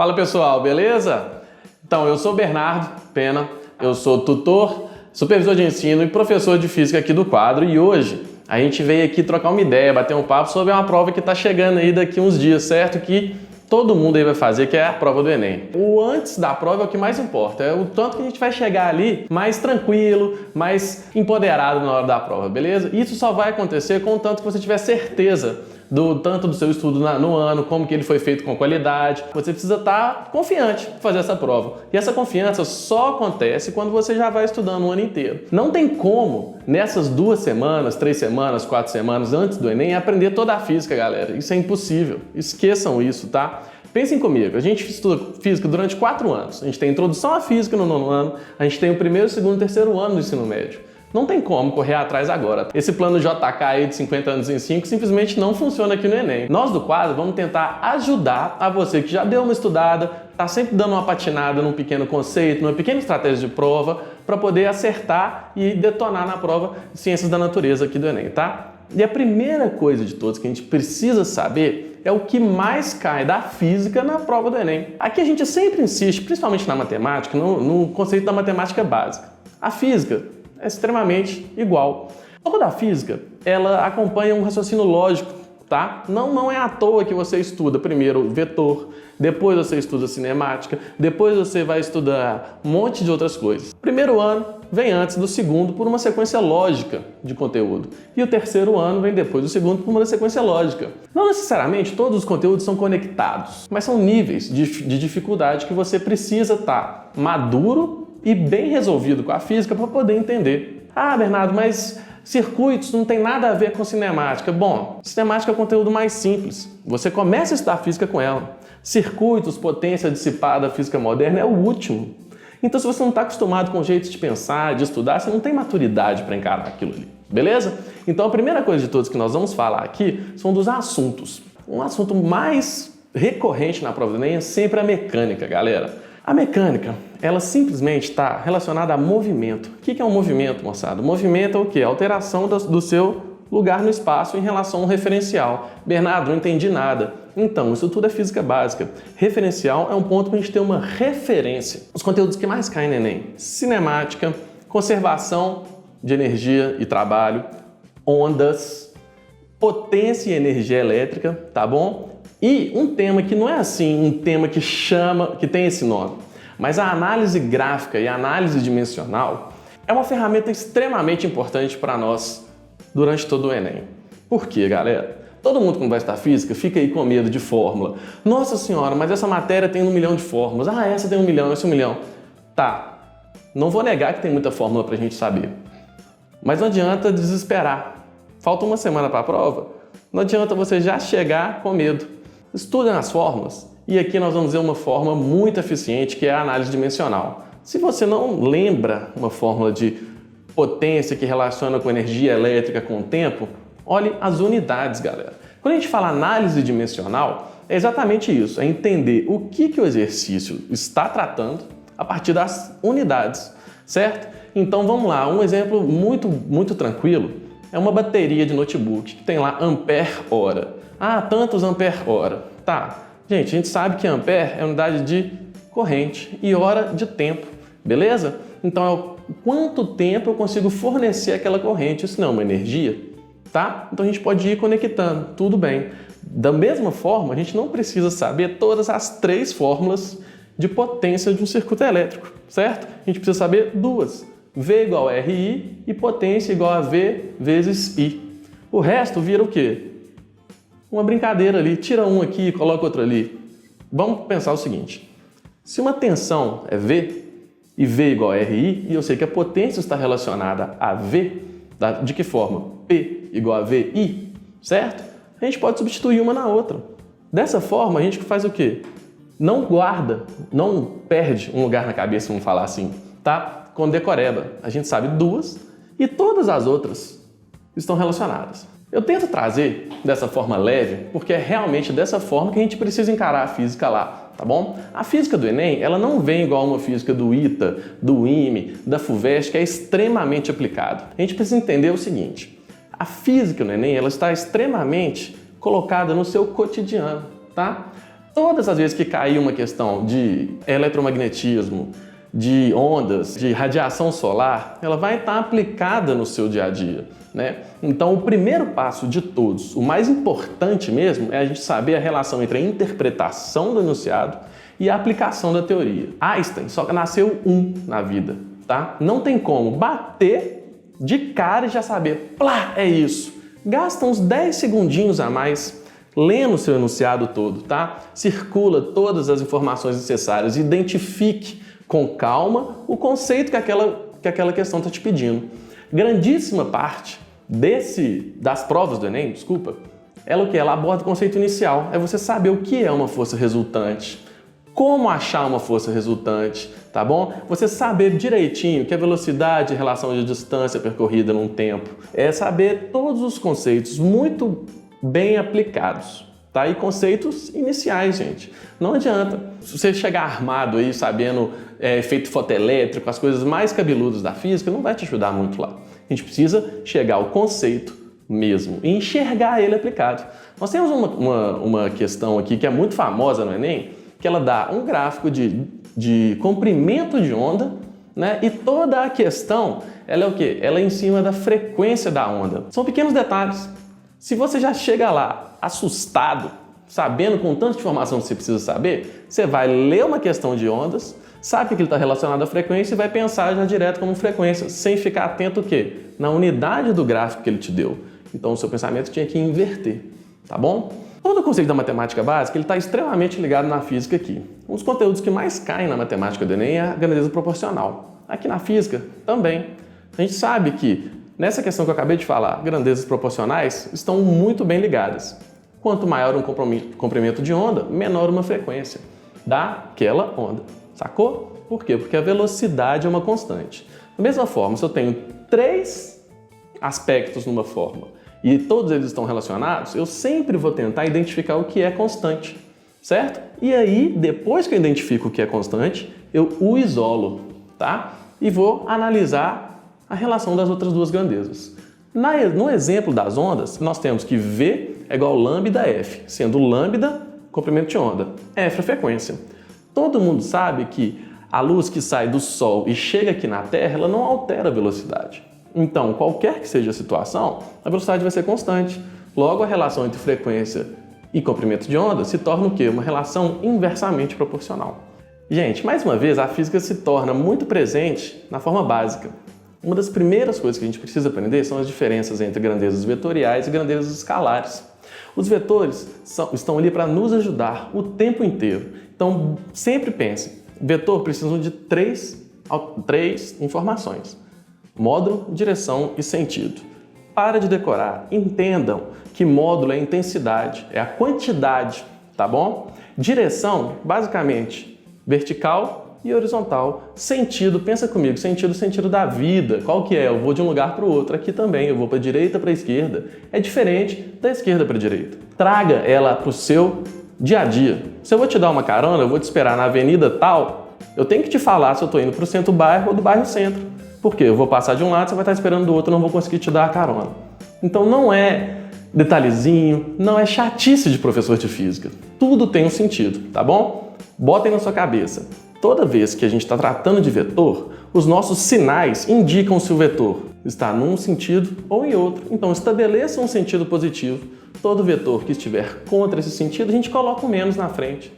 Fala pessoal, beleza? Então, eu sou Bernardo Pena, eu sou tutor, supervisor de ensino e professor de física aqui do quadro e hoje a gente veio aqui trocar uma ideia, bater um papo sobre uma prova que está chegando aí daqui uns dias, certo? Que todo mundo aí vai fazer, que é a prova do Enem. O antes da prova é o que mais importa, é o tanto que a gente vai chegar ali mais tranquilo, mais empoderado na hora da prova, beleza? Isso só vai acontecer com o tanto que você tiver certeza tanto do seu estudo no ano, como que ele foi feito com qualidade. Você precisa estar confiante para fazer essa prova. E essa confiança só acontece quando você já vai estudando o ano inteiro. Não tem como, nessas 2 semanas, 3 semanas, 4 semanas antes do Enem, aprender toda a física, galera. Isso é impossível. Esqueçam isso, tá? Pensem comigo, a gente estuda física durante 4 anos. A gente tem a introdução à física no 9º ano, a gente tem o 1º, 2º e 3º ano do ensino médio. Não tem como correr atrás agora. Esse plano JK aí de 50 anos em 5 simplesmente não funciona aqui no Enem. Nós do quadro vamos tentar ajudar a você que já deu uma estudada, tá sempre dando uma patinada num pequeno conceito, numa pequena estratégia de prova, para poder acertar e detonar na prova de Ciências da Natureza aqui do Enem, tá? E a primeira coisa de todos que a gente precisa saber é o que mais cai da física na prova do Enem. Aqui a gente sempre insiste, principalmente na matemática, no conceito da matemática básica. A física é extremamente igual. A prova da física, ela acompanha um raciocínio lógico, tá? Não é à toa que você estuda primeiro vetor, depois você estuda cinemática, depois você vai estudar um monte de outras coisas. O 1º ano vem antes do 2º por uma sequência lógica de conteúdo. E o 3º ano vem depois do 2º por uma sequência lógica. Não necessariamente todos os conteúdos são conectados, mas são níveis de dificuldade que você precisa estar maduro e bem resolvido com a física para poder entender. Ah, Bernardo, mas circuitos não tem nada a ver com cinemática. Bom, cinemática é o conteúdo mais simples. Você começa a estudar física com ela. Circuitos, potência dissipada, física moderna é o último. Então, se você não está acostumado com o jeito de pensar, de estudar, você não tem maturidade para encarar aquilo ali, beleza? Então, a primeira coisa de todos que nós vamos falar aqui são dos assuntos. Um assunto mais recorrente na prova do Enem é sempre a mecânica, galera. A mecânica, ela simplesmente está relacionada a movimento. O que é um movimento, moçada? O movimento é o quê? A alteração do seu lugar no espaço em relação a um referencial. Bernardo, não entendi nada. Então, isso tudo é física básica. Referencial é um ponto para a gente ter uma referência. Os conteúdos que mais caem no Enem: cinemática, conservação de energia e trabalho, ondas, potência e energia elétrica, tá bom? E um tema que não é assim, um tema que tem esse nome, mas a análise gráfica e a análise dimensional é uma ferramenta extremamente importante para nós durante todo o Enem. Por quê, galera? Todo mundo quando vai estudar física fica aí com medo de fórmula. Nossa senhora, mas essa matéria tem 1 milhão de fórmulas. Ah, essa tem 1 milhão, essa 1 milhão. Tá, não vou negar que tem muita fórmula para a gente saber. Mas não adianta desesperar. Falta 1 semana para a prova, não adianta você já chegar com medo. Estudem as fórmulas e aqui nós vamos ver uma fórmula muito eficiente que é a análise dimensional. Se você não lembra uma fórmula de potência que relaciona com energia elétrica com o tempo, olhe as unidades, galera. Quando a gente fala análise dimensional, é exatamente isso, é entender o que o exercício está tratando a partir das unidades, certo? Então vamos lá, um exemplo muito tranquilo é uma bateria de notebook que tem lá ampere-hora. Ah, tantos ampere-hora. Tá, gente, a gente sabe que ampere é unidade de corrente e hora de tempo, beleza? Então é o quanto tempo eu consigo fornecer aquela corrente, isso não é uma energia, tá? Então a gente pode ir conectando, tudo bem. Da mesma forma, a gente não precisa saber todas as 3 fórmulas de potência de um circuito elétrico, certo? A gente precisa saber 2. V igual a RI e potência igual a V vezes I. O resto vira o quê? Uma brincadeira ali, tira um aqui e coloca outro ali. Vamos pensar o seguinte, se uma tensão é V e V igual a RI, e eu sei que a potência está relacionada a V, de que forma? P igual a VI, certo? A gente pode substituir uma na outra. Dessa forma, a gente faz o quê? Não guarda, não perde um lugar na cabeça, vamos falar assim, tá? Com decoreba, a gente sabe 2 e todas as outras estão relacionadas. Eu tento trazer dessa forma leve, porque é realmente dessa forma que a gente precisa encarar a física lá, tá bom? A física do Enem, ela não vem igual uma física do ITA, do IME, da FUVEST, que é extremamente aplicado. A gente precisa entender o seguinte, a física no Enem, ela está extremamente colocada no seu cotidiano, tá? Todas as vezes que cair uma questão de eletromagnetismo, de ondas, de radiação solar, ela vai estar aplicada no seu dia a dia, né? Então, o primeiro passo de todos, o mais importante mesmo, é a gente saber a relação entre a interpretação do enunciado e a aplicação da teoria. Einstein só nasceu na vida, tá? Não tem como bater de cara e já saber, plá, é isso. Gasta uns 10 segundinhos a mais lendo o seu enunciado todo, tá? Circula todas as informações necessárias, identifique com calma o conceito que aquela questão está te pedindo. Grandíssima parte das provas do Enem, ela aborda o conceito inicial. É você saber o que é uma força resultante, como achar uma força resultante, tá bom? Você saber direitinho que a velocidade em relação à distância percorrida num tempo. É saber todos os conceitos muito bem aplicados, tá? E conceitos iniciais, gente. Não adianta você chegar armado aí, sabendo efeito fotoelétrico, as coisas mais cabeludas da física, não vai te ajudar muito lá. A gente precisa chegar ao conceito mesmo e enxergar ele aplicado. Nós temos uma questão aqui que é muito famosa no Enem, que ela dá um gráfico de comprimento de onda, né? E toda a questão, ela é o quê? Ela é em cima da frequência da onda. São pequenos detalhes. Se você já chega lá assustado, sabendo com tanta informação que você precisa saber, você vai ler uma questão de ondas, sabe que ele está relacionado à frequência e vai pensar já direto como frequência, sem ficar atento o quê? Na unidade do gráfico que ele te deu. Então o seu pensamento tinha que inverter, tá bom? Todo o conceito da matemática básica ele está extremamente ligado na física aqui. Um dos conteúdos que mais caem na matemática do Enem é a grandeza proporcional. Aqui na física também. A gente sabe que nessa questão que eu acabei de falar, grandezas proporcionais estão muito bem ligadas. Quanto maior um comprimento de onda, menor uma frequência daquela onda. Sacou? Por quê? Porque a velocidade é uma constante. Da mesma forma, se eu tenho 3 aspectos numa forma e todos eles estão relacionados, eu sempre vou tentar identificar o que é constante, certo? E aí, depois que eu identifico o que é constante, eu o isolo, tá? E vou analisar a relação das outras duas grandezas. No exemplo das ondas, nós temos que V é igual a lambda F, sendo lambda comprimento de onda, F é frequência. Todo mundo sabe que a luz que sai do Sol e chega aqui na Terra, ela não altera a velocidade. Então, qualquer que seja a situação, a velocidade vai ser constante. Logo, a relação entre frequência e comprimento de onda se torna o quê? Uma relação inversamente proporcional. Gente, mais uma vez, a física se torna muito presente na forma básica. Uma das primeiras coisas que a gente precisa aprender são as diferenças entre grandezas vetoriais e grandezas escalares. Os vetores estão ali para nos ajudar o tempo inteiro. Então, sempre pense, vetor precisa de três informações: módulo, direção e sentido. Para de decorar, entendam que módulo é intensidade, é a quantidade, tá bom? Direção, basicamente, vertical e horizontal. Sentido, pensa comigo, sentido da vida. Qual que é? Eu vou de um lugar para o outro. Aqui também, eu vou para a direita para a esquerda. É diferente da esquerda para a direita. Traga ela para o seu dia a dia. Se eu vou te dar uma carona, eu vou te esperar na avenida tal, eu tenho que te falar se eu estou indo para o centro-bairro ou do bairro-centro. Por quê? Eu vou passar de um lado, você vai estar esperando do outro, eu não vou conseguir te dar a carona. Então não é detalhezinho, não é chatice de professor de física. Tudo tem um sentido, tá bom? Botem na sua cabeça. Toda vez que a gente está tratando de vetor, os nossos sinais indicam se o vetor está num sentido ou em outro. Então estabeleça um sentido positivo. Todo vetor que estiver contra esse sentido, a gente coloca o menos na frente,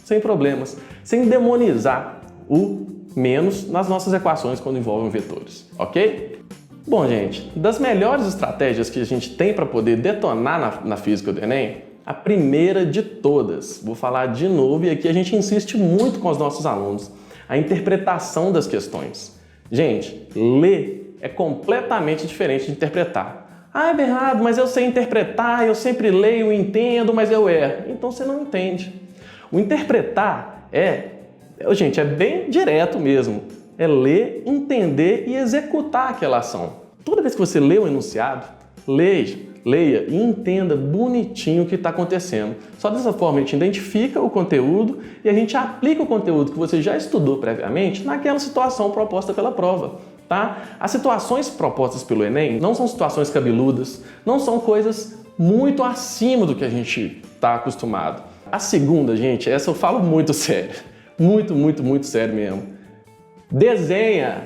sem problemas, sem demonizar o menos nas nossas equações quando envolvem vetores, ok? Bom, gente, das melhores estratégias que a gente tem para poder detonar na física do Enem, a primeira de todas, vou falar de novo e aqui a gente insiste muito com os nossos alunos, a interpretação das questões. Gente, ler é completamente diferente de interpretar. Ah, Bernardo, mas eu sei interpretar, eu sempre leio e entendo, mas eu erro. Então você não entende. O interpretar gente, é bem direto mesmo. É ler, entender e executar aquela ação. Toda vez que você lê um enunciado, leia e entenda bonitinho o que está acontecendo. Só dessa forma a gente identifica o conteúdo e a gente aplica o conteúdo que você já estudou previamente naquela situação proposta pela prova. Tá? As situações propostas pelo Enem não são situações cabeludas, não são coisas muito acima do que a gente está acostumado. A segunda, gente, essa eu falo muito sério. Muito, muito, muito sério mesmo. Desenha!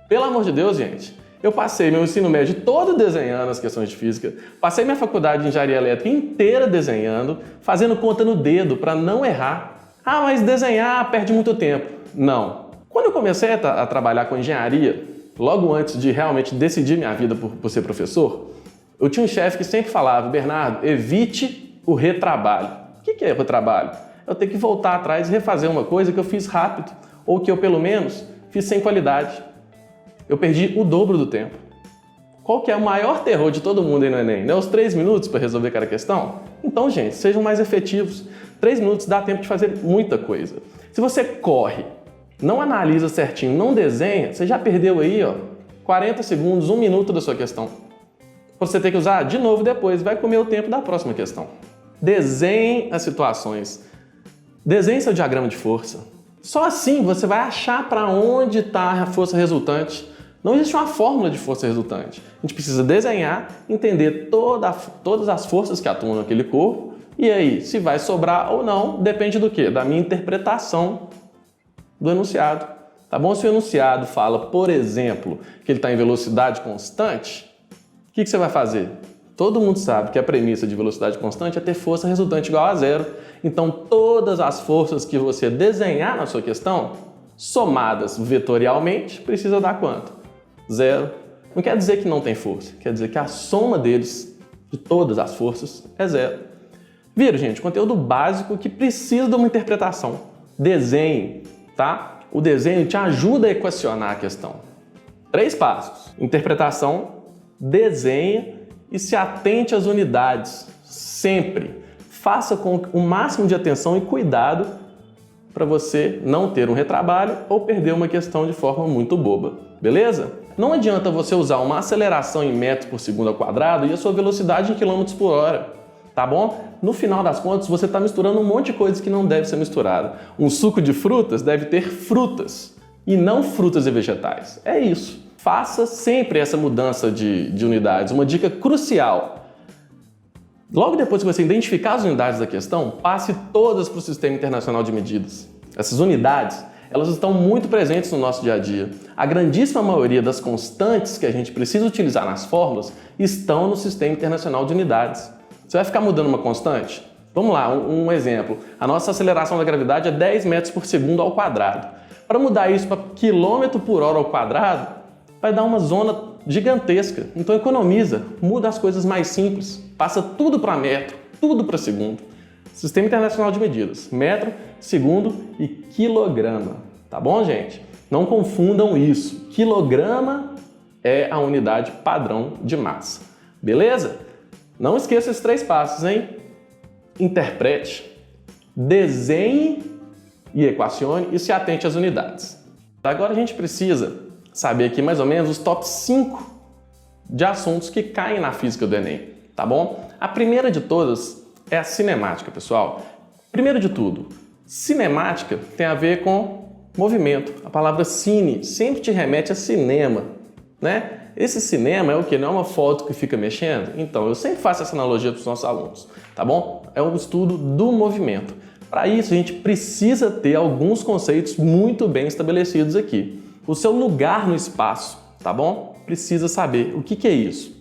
Pelo amor de Deus, gente. Eu passei meu ensino médio todo desenhando as questões de física, passei minha faculdade de engenharia elétrica inteira desenhando, fazendo conta no dedo para não errar. Ah, mas desenhar perde muito tempo. Não. Quando eu comecei a trabalhar com engenharia, logo antes de realmente decidir minha vida por ser professor, eu tinha um chefe que sempre falava: Bernardo, evite o retrabalho. O que é o retrabalho? Eu tenho que voltar atrás e refazer uma coisa que eu fiz rápido, ou que eu, pelo menos, fiz sem qualidade. Eu perdi o dobro do tempo. Qual que é o maior terror de todo mundo aí no Enem? Não é os 3 minutos para resolver cada questão? Então, gente, sejam mais efetivos. 3 minutos dá tempo de fazer muita coisa. Se você corre, não analisa certinho, não desenha, você já perdeu aí, 40 segundos, 1 minuto da sua questão. Você tem que usar de novo depois, vai comer o tempo da próxima questão. Desenhe as situações. Desenhe seu diagrama de força. Só assim você vai achar para onde está a força resultante. Não existe uma fórmula de força resultante. A gente precisa desenhar, entender todas as forças que atuam naquele corpo, e aí, se vai sobrar ou não, depende do quê? Da minha interpretação do enunciado. Tá bom? Se o enunciado fala, por exemplo, que ele está em velocidade constante, o que você vai fazer? Todo mundo sabe que a premissa de velocidade constante é ter força resultante igual a zero. Então, todas as forças que você desenhar na sua questão, somadas vetorialmente, precisa dar quanto? Zero. Não quer dizer que não tem força, quer dizer que a soma deles, de todas as forças, é zero. Viram, gente? Conteúdo básico que precisa de uma interpretação. Desenhe, tá? O desenho te ajuda a equacionar a questão. 3 passos. Interpretação, desenha e se atente às unidades. Sempre. Faça com o máximo de atenção e cuidado para você não ter um retrabalho ou perder uma questão de forma muito boba. Beleza? Não adianta você usar uma aceleração em metros por segundo ao quadrado e a sua velocidade em quilômetros por hora, tá bom? No final das contas, você está misturando um monte de coisas que não deve ser misturada. Um suco de frutas deve ter frutas e não frutas e vegetais. É isso. Faça sempre essa mudança de unidades. Uma dica crucial. Logo depois que você identificar as unidades da questão, passe todas para o Sistema Internacional de Medidas. Essas unidades, elas estão muito presentes no nosso dia a dia. A grandíssima maioria das constantes que a gente precisa utilizar nas fórmulas estão no Sistema Internacional de Unidades. Você vai ficar mudando uma constante? Vamos lá, um exemplo. A nossa aceleração da gravidade é 10 metros por segundo ao quadrado. Para mudar isso para quilômetro por hora ao quadrado, vai dar uma zona gigantesca. Então economiza, muda as coisas mais simples, passa tudo para metro, tudo para segundo. Sistema Internacional de Medidas, metro, segundo e quilograma. Tá bom, gente? Não confundam isso. Quilograma é a unidade padrão de massa. Beleza? Não esqueça esses 3 passos, hein? Interprete, desenhe e equacione e se atente às unidades. Agora a gente precisa saber aqui mais ou menos os top 5 de assuntos que caem na física do Enem, tá bom? A primeira de todas é a cinemática, pessoal. Primeiro de tudo, cinemática tem a ver com movimento. A palavra cine sempre te remete a cinema, né? Esse cinema é o que? Não é uma foto que fica mexendo? Então, eu sempre faço essa analogia para os nossos alunos, tá bom? É um estudo do movimento. Para isso, a gente precisa ter alguns conceitos muito bem estabelecidos aqui. O seu lugar no espaço, tá bom? Precisa saber o que é isso.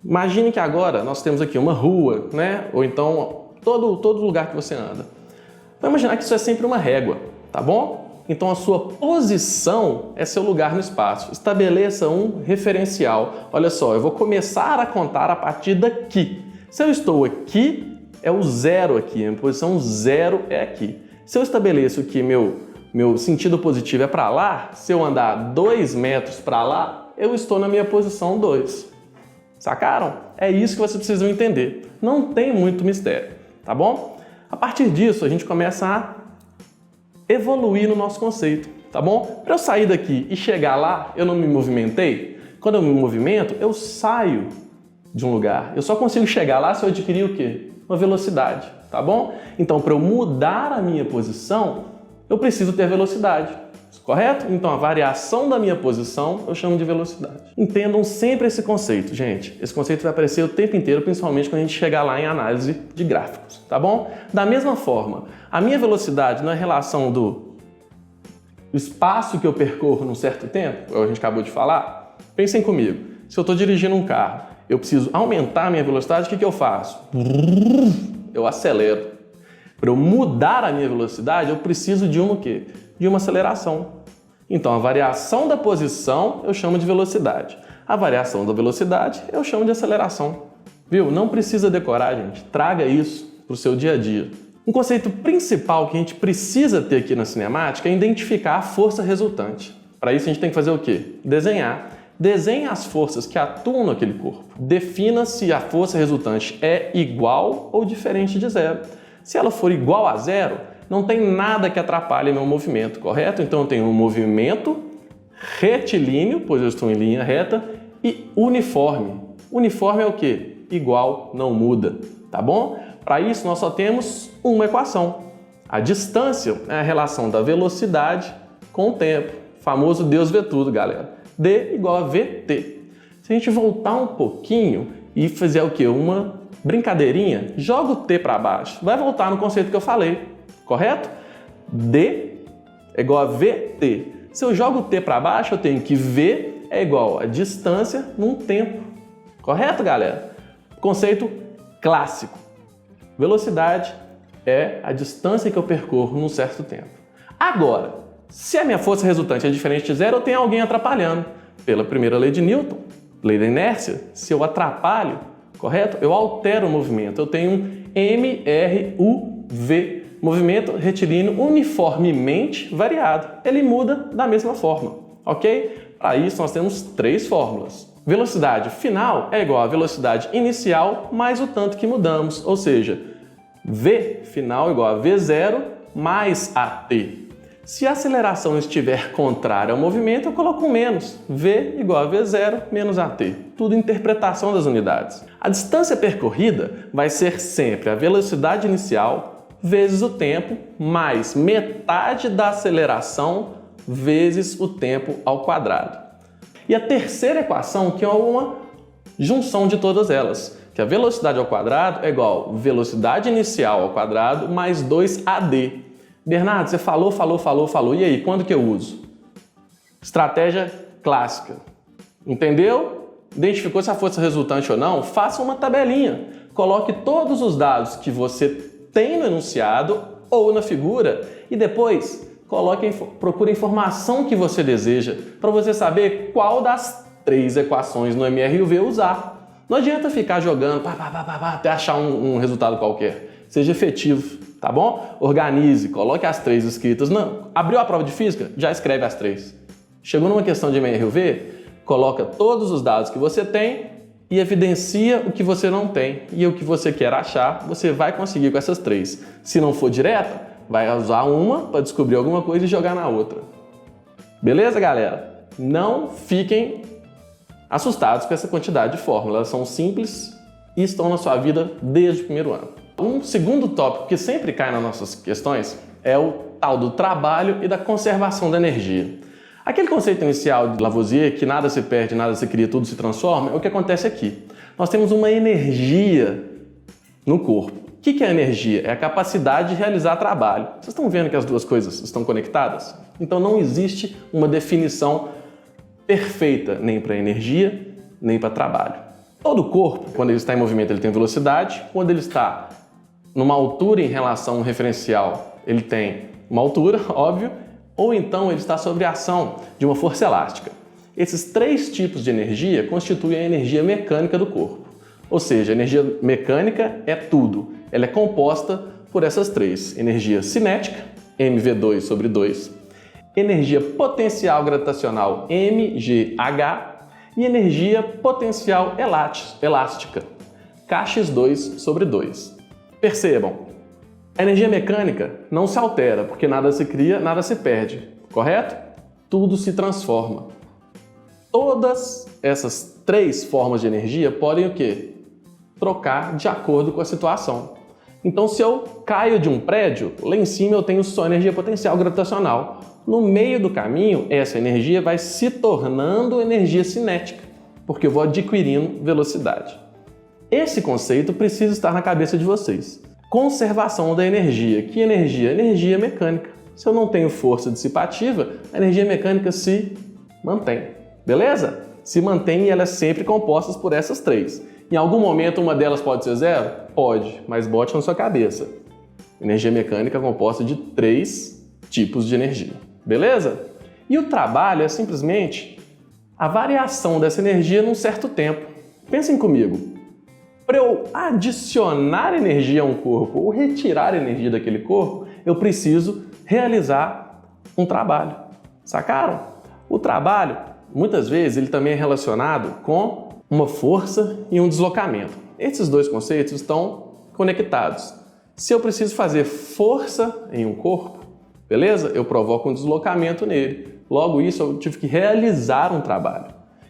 Imagine que agora nós temos aqui uma rua, né? Ou então todo lugar que você anda. Vamos imaginar que isso é sempre uma régua, tá bom? Então a sua posição é seu lugar no espaço. Estabeleça um referencial. Olha só, eu vou começar a contar a partir daqui. Se eu estou aqui, é o 0 aqui. A minha posição 0 é aqui. Se eu estabeleço que meu sentido positivo é para lá, se eu andar 2 metros para lá, eu estou na minha posição 2. Sacaram? É isso que vocês precisam entender. Não tem muito mistério, tá bom? A partir disso, a gente começa a evoluir no nosso conceito, tá bom? Para eu sair daqui e chegar lá, eu não me movimentei. Quando eu me movimento, eu saio de um lugar. Eu só consigo chegar lá se eu adquirir o quê? Uma velocidade, tá bom? Então, para eu mudar a minha posição, eu preciso ter velocidade. correto? Então a variação da minha posição eu chamo de velocidade. Entendam sempre esse conceito, gente. Esse conceito vai aparecer o tempo inteiro, principalmente quando a gente chegar lá em análise de gráficos, tá bom? Da mesma forma, a minha velocidade não é relação do espaço que eu percorro num certo tempo, como a gente acabou de falar. Pensem comigo, se eu estou dirigindo um carro, eu preciso aumentar a minha velocidade, o que eu faço? Eu acelero. Para eu mudar a minha velocidade, eu preciso de uma o quê? De uma aceleração. Então, a variação da posição eu chamo de velocidade. A variação da velocidade eu chamo de aceleração. Viu? Não precisa decorar, gente. Traga isso para o seu dia a dia. Um conceito principal que a gente precisa ter aqui na cinemática é identificar a força resultante. Para isso, a gente tem que fazer o quê? Desenhar. Desenhe as forças que atuam naquele corpo. Defina se a força resultante é igual ou diferente de zero. Se ela for igual a zero, não tem nada que atrapalhe meu movimento, correto? Então eu tenho um movimento retilíneo, pois eu estou em linha reta, e uniforme. Uniforme é o quê? Igual, não muda, tá bom? Para isso nós só temos uma equação. A distância é a relação da velocidade com o tempo. O famoso Deus vê tudo, galera. D igual a VT. Se a gente voltar um pouquinho e fizer o quê? Uma brincadeirinha, joga o T para baixo. Vai voltar no conceito que eu falei, correto? D é igual a VT. Se eu jogo o T para baixo, eu tenho que V é igual a distância num tempo. Correto, galera? Conceito clássico. Velocidade é a distância que eu percorro num certo tempo. Agora, se a minha força resultante é diferente de zero, eu tenho alguém atrapalhando. Pela primeira lei de Newton, lei da inércia, se eu atrapalho, correto? Eu altero o movimento. Eu tenho um MRUV, movimento retilíneo uniformemente variado. Ele muda da mesma forma, ok? Para isso, nós temos três fórmulas. Velocidade final é igual a velocidade inicial mais o tanto que mudamos, ou seja, V final é igual a V0 mais AT. Se a aceleração estiver contrária ao movimento, eu coloco um menos. V igual a V0 menos AT. Tudo interpretação das unidades. A distância percorrida vai ser sempre a velocidade inicial vezes o tempo mais metade da aceleração vezes o tempo ao quadrado. E a terceira equação, que é uma junção de todas elas, que a velocidade ao quadrado é igual a velocidade inicial ao quadrado mais 2AD. Bernardo, você falou. E aí, quando que eu uso? Estratégia clássica. Entendeu? Identificou se a força resultante ou não? Faça uma tabelinha. Coloque todos os dados que você tem no enunciado ou na figura e depois procure a informação que você deseja para você saber qual das três equações no MRUV usar. Não adianta ficar jogando até achar um resultado qualquer. Seja efetivo. Tá bom? Organize, coloque as três escritas. Não, abriu a prova de física? Já escreve as três. Chegou numa questão de MRUV? Coloca todos os dados que você tem e evidencia o que você não tem. E o que você quer achar, você vai conseguir com essas três. Se não for direta, vai usar uma para descobrir alguma coisa e jogar na outra. Beleza, galera? Não fiquem assustados com essa quantidade de fórmulas. Elas são simples e estão na sua vida desde o primeiro ano. Um segundo tópico que sempre cai nas nossas questões é o tal do trabalho e da conservação da energia. Aquele conceito inicial de Lavoisier, que nada se perde, nada se cria, tudo se transforma, é o que acontece aqui. Nós temos uma energia no corpo. O que é energia? É a capacidade de realizar trabalho. Vocês estão vendo que as duas coisas estão conectadas? Então não existe uma definição perfeita nem para energia, nem para trabalho. Todo corpo, quando ele está em movimento, ele tem velocidade. Quando ele está numa altura em relação a um referencial, ele tem uma altura, óbvio, ou então ele está sob a ação de uma força elástica. Esses três tipos de energia constituem a energia mecânica do corpo. Ou seja, a energia mecânica é tudo. Ela é composta por essas três. Energia cinética, mv2 sobre 2. Energia potencial gravitacional, mgh. E energia potencial elástica, kx2 sobre 2. Percebam, a energia mecânica não se altera, porque nada se cria, nada se perde, correto? Tudo se transforma. Todas essas três formas de energia podem o quê? Trocar de acordo com a situação. Então, se eu caio de um prédio, lá em cima eu tenho só energia potencial gravitacional. No meio do caminho, essa energia vai se tornando energia cinética, porque eu vou adquirindo velocidade. Esse conceito precisa estar na cabeça de vocês. Conservação da energia. Que energia? Energia mecânica. Se eu não tenho força dissipativa, a energia mecânica se mantém. Beleza? Se mantém e ela é sempre composta por essas três. Em algum momento uma delas pode ser zero? Pode, mas bote na sua cabeça. Energia mecânica é composta de 3 tipos de energia. Beleza? E o trabalho é simplesmente a variação dessa energia num certo tempo. Pensem comigo. Para eu adicionar energia a um corpo ou retirar energia daquele corpo, eu preciso realizar um trabalho. Sacaram? O trabalho, muitas vezes, ele também é relacionado com uma força e um deslocamento. Esses dois conceitos estão conectados. Se eu preciso fazer força em um corpo, beleza? Eu provoco um deslocamento nele. Logo isso, eu tive que realizar um trabalho.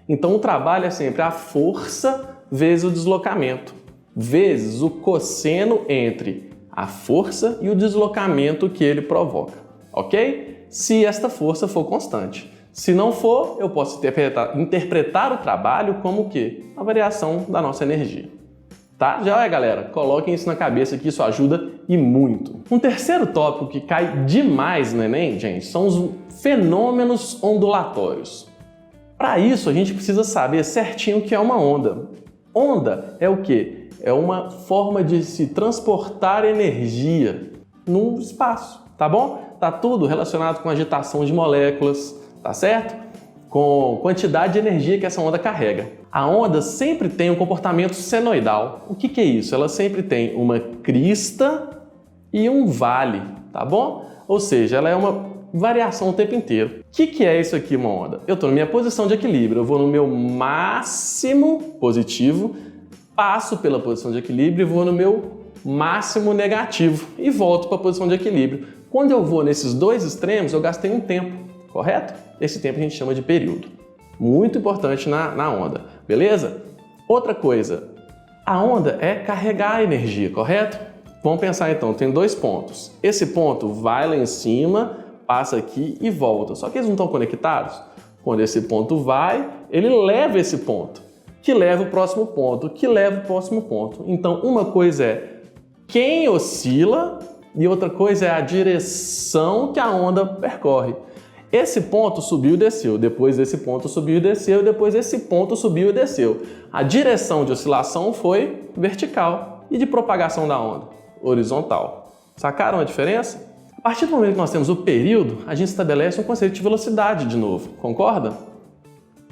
Então o trabalho é sempre a força vezes o deslocamento, vezes o cosseno entre a força e o deslocamento que ele provoca, ok? Se esta força for constante. Se não for, eu posso interpretar o trabalho como o quê? A variação da nossa energia. Tá? Já é, galera, coloquem isso na cabeça que isso ajuda e muito. Um terceiro tópico que cai demais no Enem, gente, são os fenômenos ondulatórios. Para isso, a gente precisa saber certinho o que é uma onda. Onda é o quê? É uma forma de se transportar energia no espaço, tá bom? Tá tudo relacionado com agitação de moléculas, tá certo? Com quantidade de energia que essa onda carrega. A onda sempre tem um comportamento senoidal. O que é isso? Ela sempre tem uma crista e um vale, tá bom? Ou seja, ela é uma variação o tempo inteiro. O que é isso aqui, uma onda? Eu estou na minha posição de equilíbrio, eu vou no meu máximo positivo, passo pela posição de equilíbrio e vou no meu máximo negativo e volto para a posição de equilíbrio. Quando eu vou nesses dois extremos, eu gastei um tempo, correto? Esse tempo a gente chama de período. Muito importante na onda, beleza? Outra coisa, a onda é carregar a energia, correto? Vamos pensar então, tem 2 pontos. Esse ponto vai lá em cima, passa aqui e volta. Só que eles não estão conectados. Quando esse ponto vai, ele leva esse ponto, que leva o próximo ponto, que leva o próximo ponto. Então, uma coisa é quem oscila e outra coisa é a direção que a onda percorre. Esse ponto subiu e desceu, depois desse ponto subiu e desceu, depois esse ponto subiu e desceu. A direção de oscilação foi vertical e de propagação da onda, horizontal. Sacaram a diferença? A partir do momento que nós temos o período, a gente estabelece um conceito de velocidade de novo, concorda?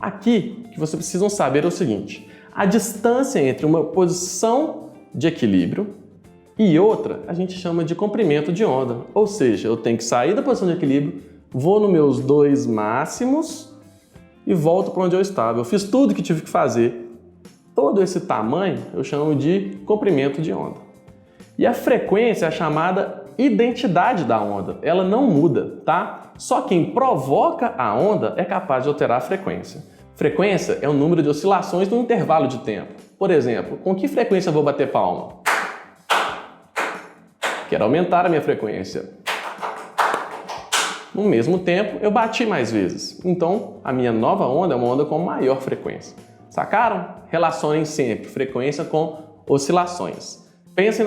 Aqui, o que vocês precisam saber é o seguinte, a distância entre uma posição de equilíbrio e outra, a gente chama de comprimento de onda. Ou seja, eu tenho que sair da posição de equilíbrio, vou nos meus 2 máximos e volto para onde eu estava. Eu fiz tudo que tive que fazer. Todo esse tamanho eu chamo de comprimento de onda. E a frequência é a chamada identidade da onda. Ela não muda, tá? Só quem provoca a onda é capaz de alterar a frequência. Frequência é o número de oscilações no intervalo de tempo. Por exemplo, com que frequência eu vou bater palma? Quero aumentar a minha frequência. No mesmo tempo, eu bati mais vezes. Então, a minha nova onda é uma onda com maior frequência. Sacaram? Relacionem sempre frequência com oscilações. Pensem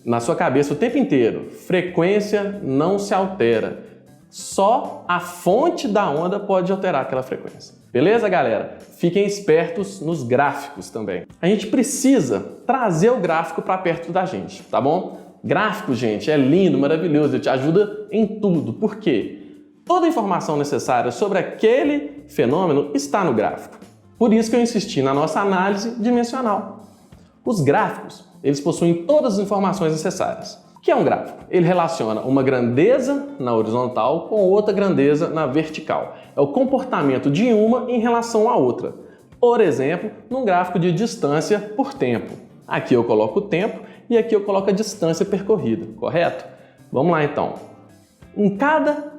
na sua cabeça o tempo inteiro. Frequência não se altera. Só a fonte da onda pode alterar aquela frequência. Beleza, galera? Fiquem espertos nos gráficos também. A gente precisa trazer o gráfico para perto da gente, tá bom? Gráfico, gente, é lindo, maravilhoso, ele te ajuda em tudo. Por quê? Toda a informação necessária sobre aquele fenômeno está no gráfico. Por isso que eu insisti na nossa análise dimensional. Os gráficos, eles possuem todas as informações necessárias. O que é um gráfico? Ele relaciona uma grandeza na horizontal com outra grandeza na vertical. É o comportamento de uma em relação à outra. Por exemplo, num gráfico de distância por tempo. Aqui eu coloco o tempo e aqui eu coloco a distância percorrida, correto? Vamos lá então. Em cada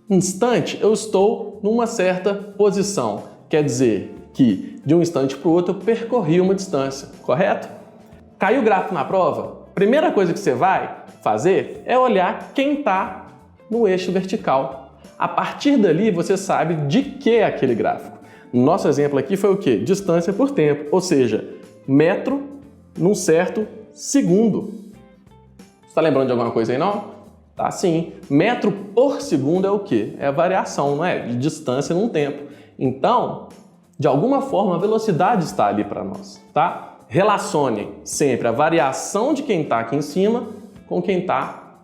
instante eu estou numa certa posição. Quer dizer que de um instante para o outro eu percorri uma distância, correto? Caiu o gráfico na prova? Primeira coisa que você vai fazer é olhar quem está no eixo vertical. A partir dali, você sabe de que é aquele gráfico. Nosso exemplo aqui foi o quê? Distância por tempo, ou seja, metro num certo segundo. Você está lembrando de alguma coisa aí, não? Tá sim. Metro por segundo é o quê? É a variação, não é? De distância num tempo. Então, de alguma forma, a velocidade está ali para nós, tá? Relacione sempre a variação de quem está aqui em cima com quem está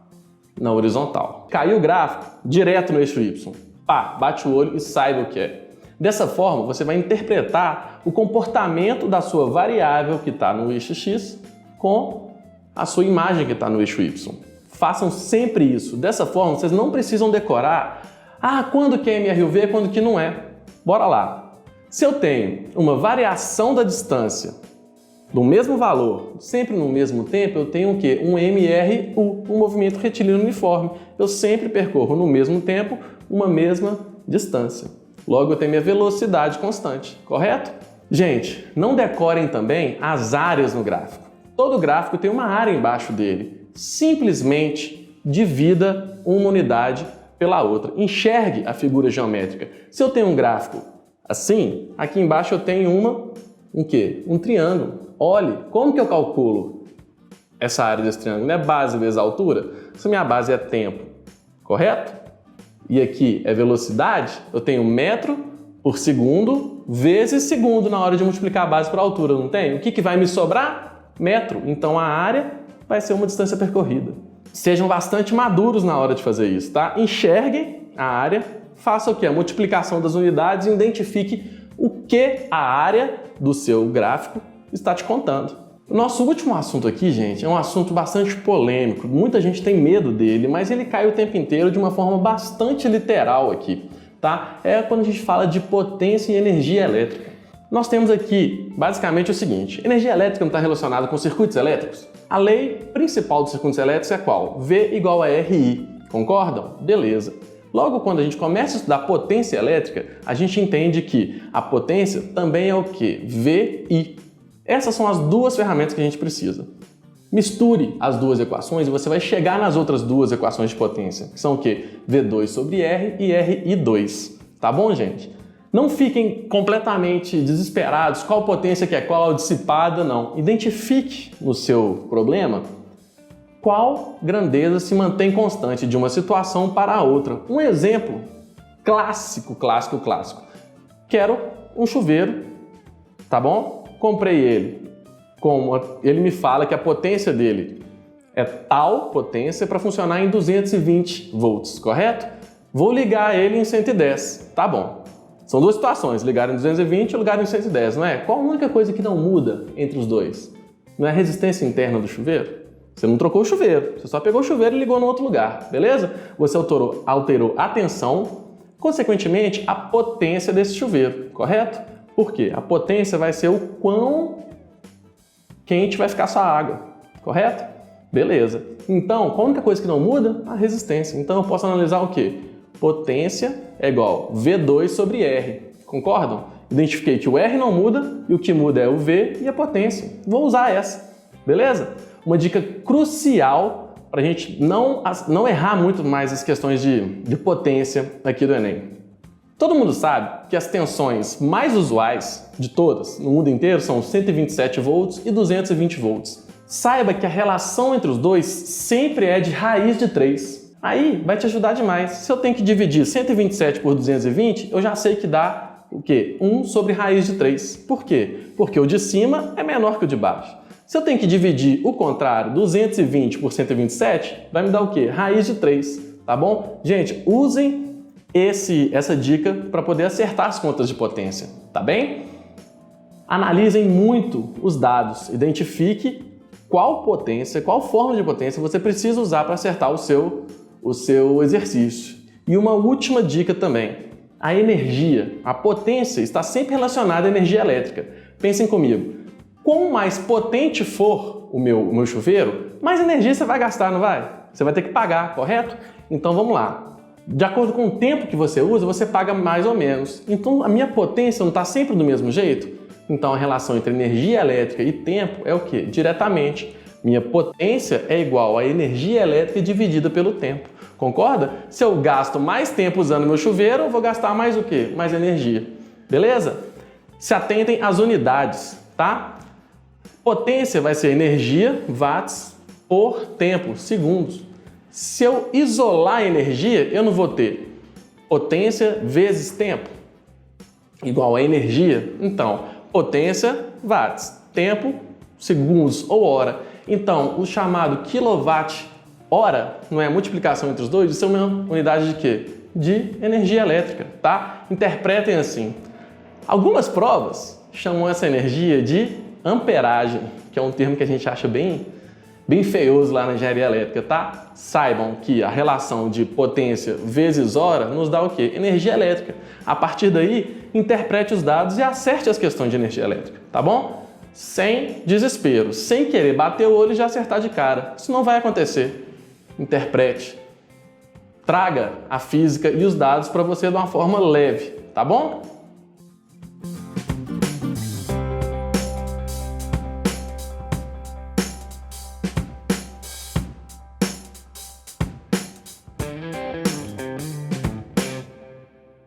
na horizontal. Caiu o gráfico, direto no eixo Y. Pá, bate o olho e saiba o que é. Dessa forma, você vai interpretar o comportamento da sua variável que está no eixo X com a sua imagem que está no eixo Y. Façam sempre isso. Dessa forma, vocês não precisam decorar quando que é MRUV, quando que não é. Bora lá. Se eu tenho uma variação da distância do mesmo valor, sempre no mesmo tempo, eu tenho o quê? Um MRU, um movimento retilíneo uniforme. Eu sempre percorro no mesmo tempo uma mesma distância. Logo, eu tenho minha velocidade constante, correto? Gente, não decorem também as áreas no gráfico. Todo gráfico tem uma área embaixo dele. Simplesmente divida uma unidade pela outra. Enxergue a figura geométrica. Se eu tenho um gráfico assim, aqui embaixo eu tenho um quê? Um triângulo. Olhe, como que eu calculo essa área desse triângulo? É base vezes altura? Se minha base é tempo, correto? E aqui é velocidade, eu tenho metro por segundo vezes segundo na hora de multiplicar a base por altura, não tem? O que vai me sobrar? Metro. Então a área vai ser uma distância percorrida. Sejam bastante maduros na hora de fazer isso, tá? Enxerguem a área, faça o quê? A multiplicação das unidades e identifique o que a área do seu gráfico está te contando. O nosso último assunto aqui, gente, é um assunto bastante polêmico. Muita gente tem medo dele, mas ele cai o tempo inteiro de uma forma bastante literal aqui, tá? É quando a gente fala de potência e energia elétrica. Nós temos aqui, basicamente, o seguinte. Energia elétrica não está relacionada com circuitos elétricos? A lei principal dos circuitos elétricos é qual? V igual a RI. Concordam? Beleza. Logo, quando a gente começa a estudar potência elétrica, a gente entende que a potência também é o quê? VI. Essas são as duas ferramentas que a gente precisa. Misture as duas equações e você vai chegar nas outras duas equações de potência, que são o quê? V2 sobre R e RI2. Tá bom, gente? Não fiquem completamente desesperados, qual potência que é qual, dissipada, não. Identifique no seu problema qual grandeza se mantém constante de uma situação para a outra. Um exemplo clássico. Quero um chuveiro, tá bom? Comprei ele. Ele me fala que a potência dele é tal potência para funcionar em 220 volts, correto? Vou ligar ele em 110, tá bom. São duas situações, ligar em 220 e ligar em 110, não é? Qual a única coisa que não muda entre os dois? Não é a resistência interna do chuveiro? Você não trocou o chuveiro, você só pegou o chuveiro e ligou no outro lugar, beleza? Você alterou a tensão, consequentemente a potência desse chuveiro, correto? Por quê? A potência vai ser o quão quente vai ficar sua água, correto? Beleza. Então, qual a única coisa que não muda? A resistência. Então eu posso analisar o quê? Potência é igual V2 sobre R. Concordam? Identifiquei que o R não muda e o que muda é o V e a potência. Vou usar essa. Beleza? Uma dica crucial para a gente não errar muito mais as questões de potência aqui do Enem. Todo mundo sabe que as tensões mais usuais de todas no mundo inteiro são 127 volts e 220 volts. Saiba que a relação entre os dois sempre é de raiz de 3. Aí vai te ajudar demais. Se eu tenho que dividir 127 por 220, eu já sei que dá o quê? 1 sobre raiz de 3. Por quê? Porque o de cima é menor que o de baixo. Se eu tenho que dividir o contrário, 220 por 127, vai me dar o quê? Raiz de 3, tá bom? Gente, usem essa dica para poder acertar as contas de potência, tá bem? Analisem muito os dados, identifique qual potência, qual forma de potência você precisa usar para acertar o seu exercício. E uma última dica também, a energia, a potência está sempre relacionada à energia elétrica. Pensem comigo, quanto mais potente for o meu chuveiro, mais energia você vai gastar, não vai? Você vai ter que pagar, correto? Então vamos lá. De acordo com o tempo que você usa, você paga mais ou menos. Então a minha potência não está sempre do mesmo jeito? Então a relação entre energia elétrica e tempo é o quê? Diretamente. Minha potência é igual à energia elétrica dividida pelo tempo. Concorda? Se eu gasto mais tempo usando meu chuveiro, eu vou gastar mais o quê? Mais energia. Beleza? Se atentem às unidades, tá? Potência vai ser energia, watts, por tempo, segundos. Se eu isolar a energia, eu não vou ter potência vezes tempo igual a energia. Então, potência, watts, tempo, segundos ou hora. Então, o chamado quilowatt-hora, não é a multiplicação entre os dois, isso é uma unidade de quê? De energia elétrica, tá? Interpretem assim. Algumas provas chamam essa energia de amperagem, que é um termo que a gente acha bem feioso lá na engenharia elétrica, tá? Saibam que a relação de potência vezes hora nos dá o quê? Energia elétrica. A partir daí, interprete os dados e acerte as questões de energia elétrica, tá bom? Sem desespero, sem querer bater o olho e já acertar de cara. Isso não vai acontecer. Interprete. Traga a física e os dados para você de uma forma leve, tá bom?